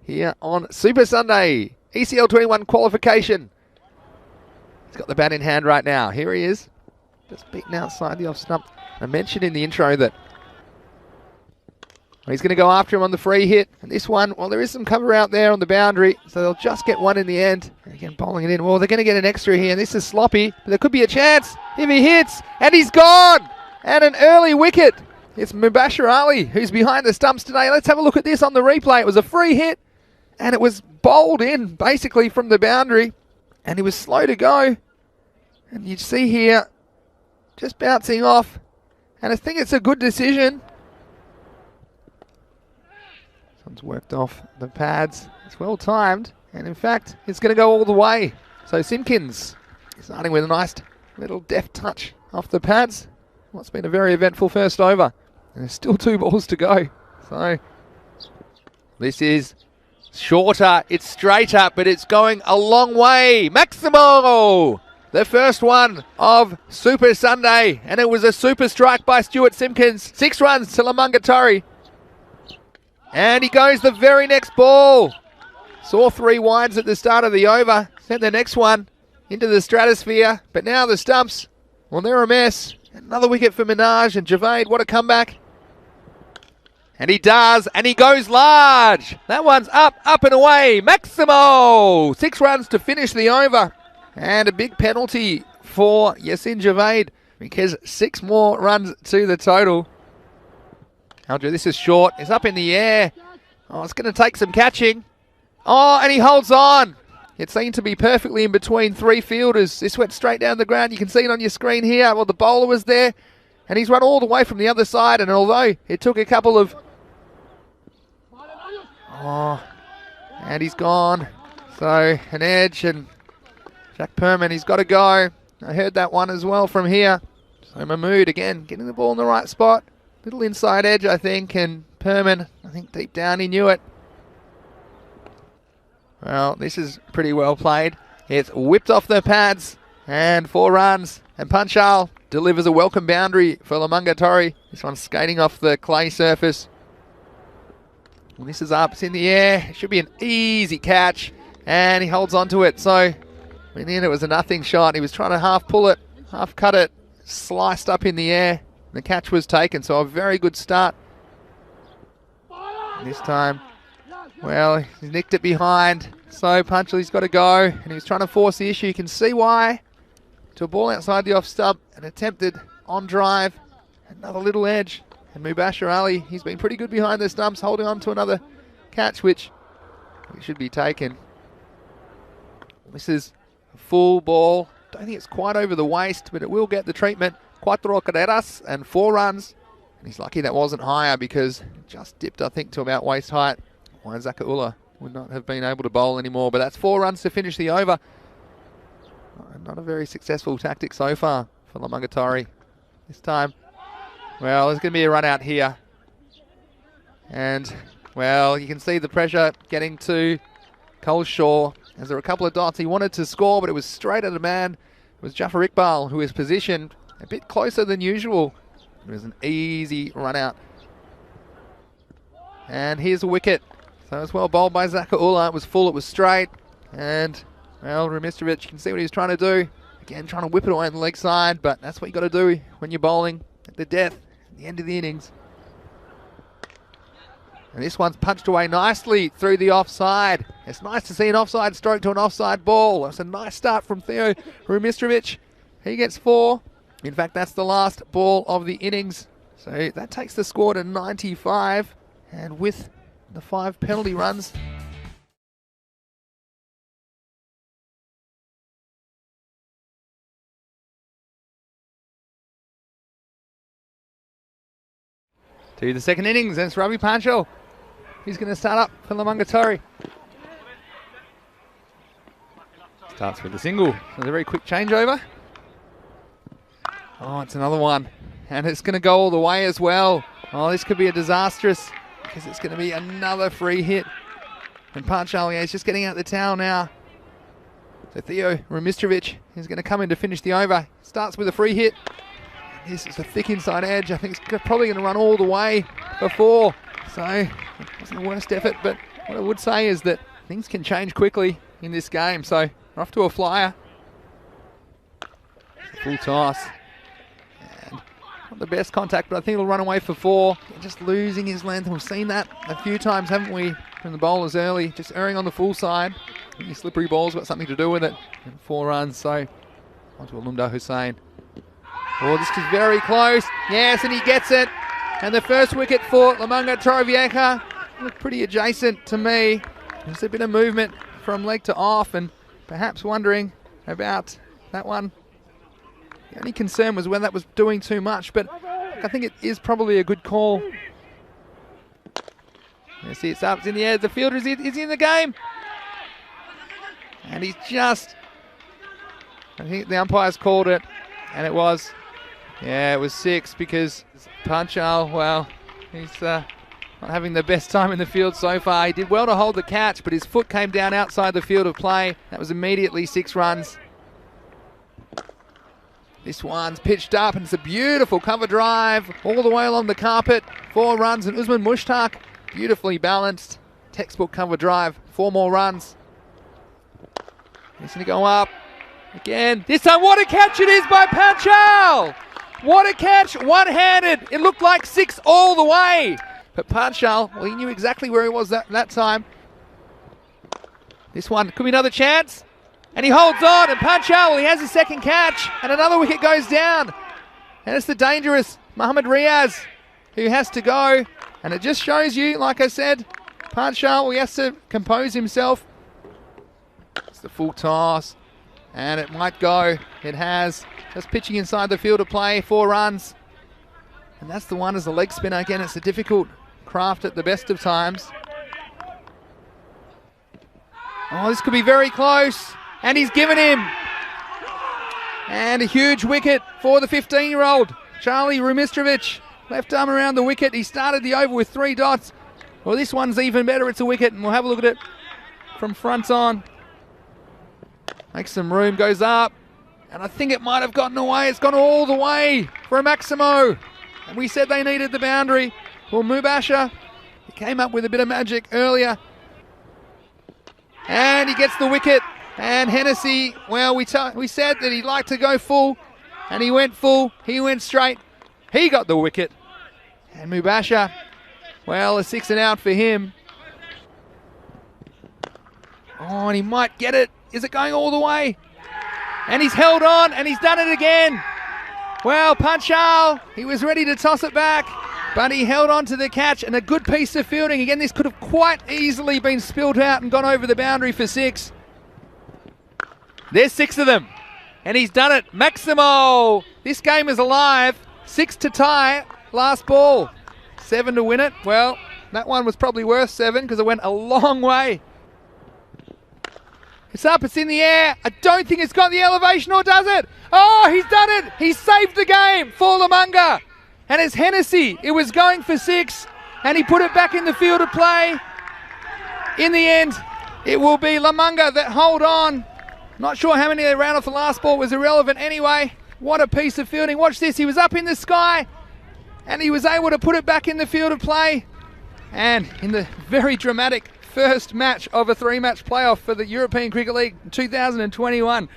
here on Super Sunday. ECL 21 qualification. He's got the bat in hand right now. Here he is. Just beaten outside the off stump. I mentioned in the intro that he's going to go after him on the free hit. And this one, well, there is some cover out there on the boundary, so they'll just get one in the end. And again, bowling it in. Well, they're going to get an extra here. This is sloppy, but there could be a chance if he hits. And he's gone! And an early wicket. It's Mubashir Ali who's behind the stumps today. Let's have a look at this on the replay. It was a free hit, and it was bowled in, basically, from the boundary. And he was slow to go. And you see here, just bouncing off. And I think it's a good decision. Someone's worked off the pads. It's well timed. And in fact, it's going to go all the way. So Simpkins starting with a nice little deft touch off the pads. Well, it's been a very eventful first over. And there's still 2 balls to go. So this is shorter. It's straighter, but it's going a long way. Maximo! The first one of Super Sunday. And it was a super strike by Stuart Simpkins. 6 runs to Lamungatari. And he goes the very next ball. Saw 3 wides at the start of the over. Sent the next one into the stratosphere. But now the stumps, well, they're a mess. Another wicket for Minaj and Javed. What a comeback. And he does, and he goes large. That one's up and away. Maximo! 6 runs to finish the over. And a big penalty for Yasin Javed because 6 more runs to the total. Aldra, this is short. It's up in the air. Oh, it's going to take some catching. Oh, and he holds on. It seemed to be perfectly in between 3 fielders. This went straight down the ground. You can see it on your screen here. Well, the bowler was there, and he's run all the way from the other side. And although it took a couple of... Oh, and he's gone. So, an edge, and Jack Perman, he's got to go. I heard that one as well from here. So Mahmood, again, getting the ball in the right spot. Little inside edge, I think, and Perman, I think deep down he knew it. Well, this is pretty well played. It's whipped off the pads, and 4 runs. And Panchal delivers a welcome boundary for Lamungatari. This one's skating off the clay surface. Well, this is up, it's in the air. It should be an easy catch, and he holds on to it. So, in the end, it was a nothing shot. He was trying to half pull it, half cut it, sliced up in the air. The catch was taken, so a very good start. And this time, well, he nicked it behind. So Punchley's got to go, and he was trying to force the issue. You can see why. To a ball outside the off stump, an attempted on drive. Another little edge. And Mubashir Ali, he's been pretty good behind the stumps, holding on to another catch, which should be taken. This is a full ball. Don't think it's quite over the waist, but it will get the treatment. 4 carreras and 4 runs. And he's lucky that wasn't higher because it just dipped, I think, to about waist height. Zaka Ullah would not have been able to bowl anymore, but that's 4 runs to finish the over. Not a very successful tactic so far for Lamungatari. This time, well, there's going to be a run out here. And, well, you can see the pressure getting to Coleshaw. As there were a couple of dots, he wanted to score, but it was straight at a man. It was Jafar Iqbal who was positioned a bit closer than usual. It was an easy run out. And here's a wicket. So it was well bowled by Zaka Ullah. It was full, it was straight. And, well, Remistovic, you can see what he was trying to do. Again, trying to whip it away on the leg side, but that's what you got to do when you're bowling at the death, at the end of the innings. And this one's punched away nicely through the offside. It's nice to see an offside stroke to an offside ball. That's a nice start from Theo Remistovic. He gets 4. In fact, that's the last ball of the innings. So that takes the score to 95. And with the 5 penalty runs, to the second innings, and it's Ravi Panchal. He's going to start up for Lamungatari. Starts with a single. So a very quick changeover. Oh, it's another one. And it's going to go all the way as well. Oh, this could be a disastrous, because it's going to be another free hit. And Panchal, yeah, he's just getting out the towel now. So Theo Remistovic is going to come in to finish the over. Starts with a free hit. This is a thick inside edge. I think it's probably going to run all the way for 4. So it wasn't the worst effort, but what I would say is that things can change quickly in this game. So we're off to a flyer. Full toss. And not the best contact, but I think it'll run away for 4. Just losing his length. We've seen that a few times, haven't we, from the bowlers early. Just erring on the full side. Your slippery ball's got something to do with it. And 4 runs, so onto Alumda Hussain. Oh, this is very close. Yes, and he gets it. And the first wicket for Lamunga Torrevieja looked pretty adjacent to me. There's a bit of movement from leg to off, and perhaps wondering about that one. The only concern was whether that was doing too much, but I think it is probably a good call. You see it's up, it's in the air. The fielder is in the game. And he's just, I think the umpires called it, and it was, yeah, it was 6 because Panchal, well, he's not having the best time in the field so far. He did well to hold the catch, but his foot came down outside the field of play. That was immediately 6 runs. This one's pitched up, and it's a beautiful cover drive all the way along the carpet. 4 runs, and Usman Mushtaq, beautifully balanced. Textbook cover drive, 4 more runs. He's going to go up again. This time, what a catch it is by Panchal! What a catch, one-handed. It looked like 6 all the way. But Panchal, well, he knew exactly where he was that time. This one could be another chance. And he holds on, and Panchal, he has his second catch, and another wicket goes down. And it's the dangerous Mohammad Riaz who has to go. And it just shows you, like I said, Panchal, he has to compose himself. It's the full toss, and it might go. It has. Just pitching inside the field of play, 4 runs. And that's the one as a leg spinner. Again, it's a difficult craft at the best of times. Oh, this could be very close. And he's given him. And a huge wicket for the 15-year-old. Charlie Rumistrovic, left arm around the wicket. He started the over with 3 dots. Well, this one's even better. It's a wicket, and we'll have a look at it from front on. Makes some room, goes up. And I think it might have gotten away. It's gone all the way for a Maximo. And we said they needed the boundary. Well, Mubasher, he came up with a bit of magic earlier. And he gets the wicket. And Hennessy, well, we said that he'd like to go full. And he went full. He went straight. He got the wicket. And Mubasher, well, a 6 and out for him. Oh, and he might get it. Is it going all the way? And he's held on, and he's done it again. Well, Panchal, he was ready to toss it back, but he held on to the catch, and a good piece of fielding. Again, this could have quite easily been spilled out and gone over the boundary for 6. There's 6 of them, and he's done it. Maximo, this game is alive. 6 to tie, last ball. 7 to win it. Well, that one was probably worth 7 because it went a long way. It's up, it's in the air. I don't think it's got the elevation, or does it? Oh, he's done it. He saved the game for Lamunga. And it's Hennessy. It was going for 6, and he put it back in the field of play. In the end, it will be Lamunga that hold on. Not sure how many they ran off the last ball. It was irrelevant anyway. What a piece of fielding. Watch this. He was up in the sky, and he was able to put it back in the field of play. And in the very dramatic first match of a 3-match playoff for the European Cricket League 2021.